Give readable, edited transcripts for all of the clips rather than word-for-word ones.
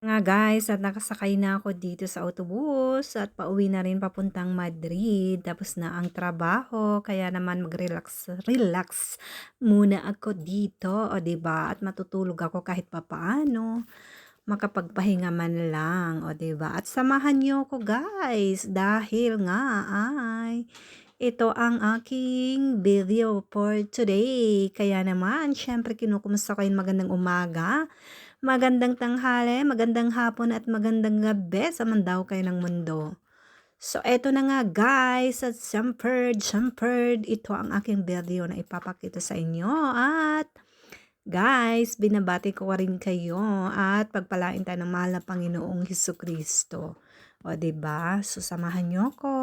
Nga guys, at nakasakay na ako dito sa autobus at pauwi na rin papuntang Madrid. Tapos na ang trabaho, kaya naman mag-relax muna ako dito, o 'di ba? At matutulog ako kahit papaano, makapagpahinga man lang, o 'di ba? At samahan niyo ko guys dahil nga ay ito ang aking video for today. Kaya naman, syempre kinukumusta ko yung magandang umaga. Magandang tanghali, magandang hapon at magandang gabi sa mandaw kayo ng mundo. So eto na nga guys, at siyempre ito ang aking video na ipapakita sa inyo. At guys, binabati ko rin kayo at pagpalain tayo ng mahal na Panginoong Hesukristo. O 'di ba? So samahan niyo ko.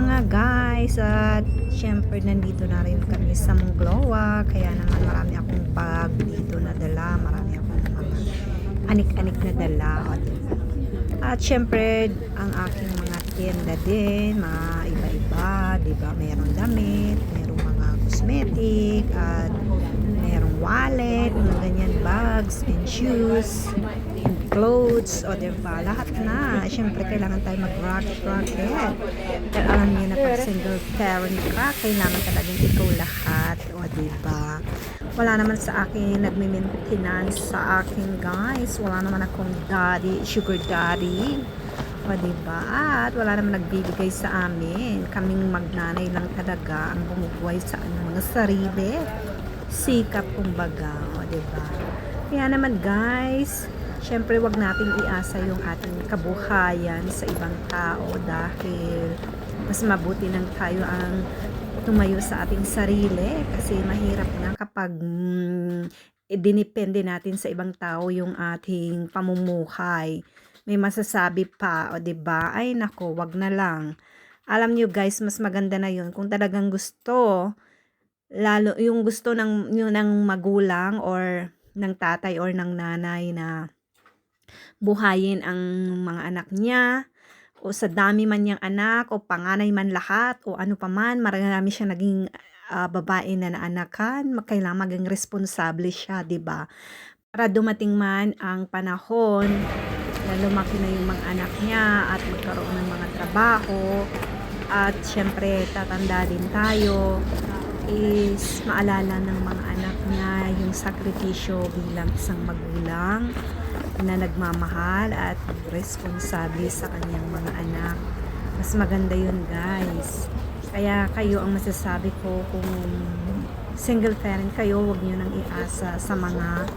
nga guys, at syempre nandito na rin kami sa Monclova, kaya naman marami akong bag dito na dala, marami akong mga anik-anik na dala. At syempre ang aking mga tienda din, mga iba-iba, di ba? Merong damit, merong mga cosmetic, at merong wallet, mga ganyan, bags and shoes, and clothes, o diba, lahat na. Syempre kailangan tayo mag-rocket. Dahil alam niyo na pag single parent ka, kailangan talagang ikaw lahat, o diba. Wala naman sa akin nagme-maintenance sa akin guys, wala naman akong daddy, sugar daddy, o diba, at wala naman nagbibigay sa amin, kaming magnanay lang talaga ang bumubuhay sa mga sarili, sikap kumbaga, o diba. Kaya naman guys, syempre wag nating iasa yung ating kabuhayan sa ibang tao, dahil mas mabuti nang tayo ang tumayo sa ating sarili, kasi mahirap na kapag dinepende natin sa ibang tao yung ating pamumuhay. May masasabi pa, o 'di ba? Ay nako, wag na lang. Alam niyo guys, mas maganda na yun kung talagang gusto, lalo yung gusto ng magulang or ng tatay or ng nanay na buhayin ang mga anak niya, o sa dami man niyang anak o panganay man lahat o ano pa man, marami siyang naging babae na naanakan, kailangan maging responsable siya, 'di ba? Para dumating man ang panahon na lumaki na yung mga anak niya at magkaroon ng mga trabaho, at syempre tatanda din tayo, is maalala ng mga anak niya yung sakripisyo bilang isang magulang na nagmamahal at responsable sa kanyang mga anak. Mas maganda yun guys. Kaya kayo ang masasabi ko, kung single parent kayo, huwag nyo nang iasa sa mga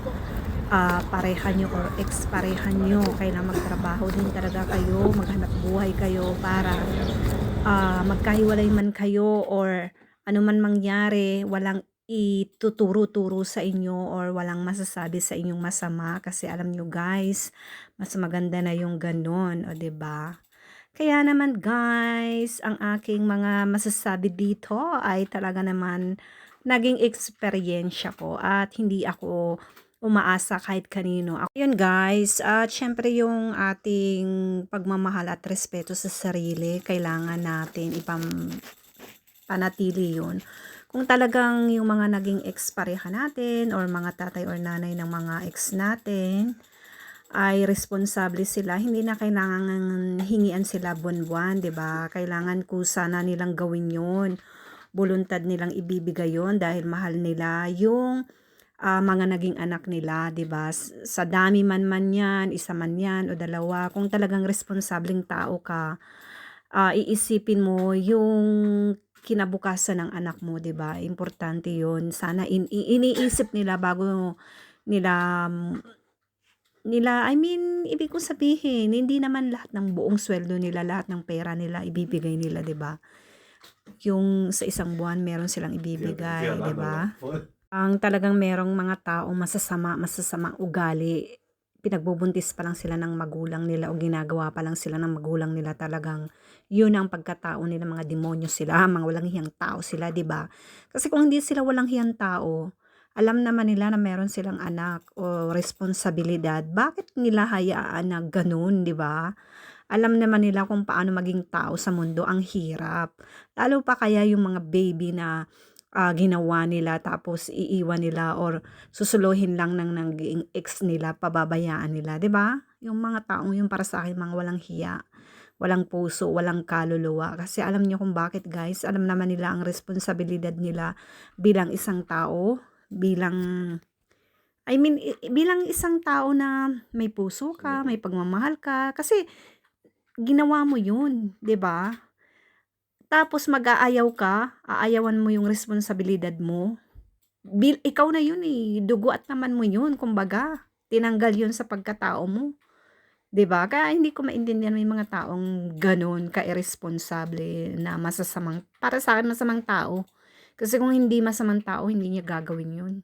pareha nyo or ex-pareha nyo. Kailangan magtrabaho din talaga kayo, maghanap buhay kayo para magkahiwalay man kayo or ano man mangyari, walang ituturo-turo sa inyo or walang masasabi sa inyong masama, kasi alam nyo guys, mas maganda na yung ganon, o 'di ba? Kaya naman guys, ang aking mga masasabi dito ay talaga naman naging eksperyensya ko, at hindi ako umaasa kahit kanino. Yun guys, at syempre yung ating pagmamahal at respeto sa sarili, kailangan natin panatili yun. Kung talagang yung mga naging ex-pareha natin or mga tatay or nanay ng mga ex natin ay responsable sila, hindi na kailangan hingian sila buwan-buwan, 'di ba? Kailangan kusa na nilang gawin 'yon. Voluntad nilang ibibigay 'yon dahil mahal nila yung mga naging anak nila, 'di ba? Sa dami man 'yan, isa man 'yan o dalawa, kung talagang responsableng tao ka, iisipin mo yung kinabukasan ng anak mo, 'di ba? Importante 'yon. Sana iniisip nila bago nila I mean, ibig kong sabihin, hindi naman lahat ng buong sweldo nila, lahat ng pera nila ibibigay nila, 'di ba? Yung sa isang buwan meron silang ibibigay, 'di ba? Ang talagang merong mga taong masasamang ugali, pinagbubuntis pa lang sila ng magulang nila o ginagawa pa lang sila ng magulang nila, talagang yun ang pagkatao nila, mga demonyo sila, mga walang hiyang tao sila, 'di ba? Kasi kung hindi sila walang hiyang tao, alam naman nila na meron silang anak o responsibilidad, bakit nila hayaan na gano'n, 'di ba? Alam naman nila kung paano maging tao sa mundo, ang hirap. Lalo pa kaya yung mga baby na ginawa nila tapos iiwan nila or susuluhin lang ng naging ex nila, pababayaan nila, 'di ba? Yung mga taong yung para sa akin mga walang hiya, walang puso, walang kaluluwa. Kasi alam niyo kung bakit guys, alam naman nila ang responsibilidad nila bilang isang tao, bilang isang tao na may puso ka, may pagmamahal ka, kasi ginawa mo yun, 'di ba? Tapos mag-aayaw ka, aayawan mo yung responsibilidad mo. Ikaw na yun eh, dugo at naman mo yun, kumbaga. Tinanggal yun sa pagkatao mo. 'Di ba? Kaya hindi ko maintindihan may mga taong gano'n ka-irresponsible na masasamang, para sa akin masamang tao. Kasi kung hindi masamang tao, hindi niya gagawin yun.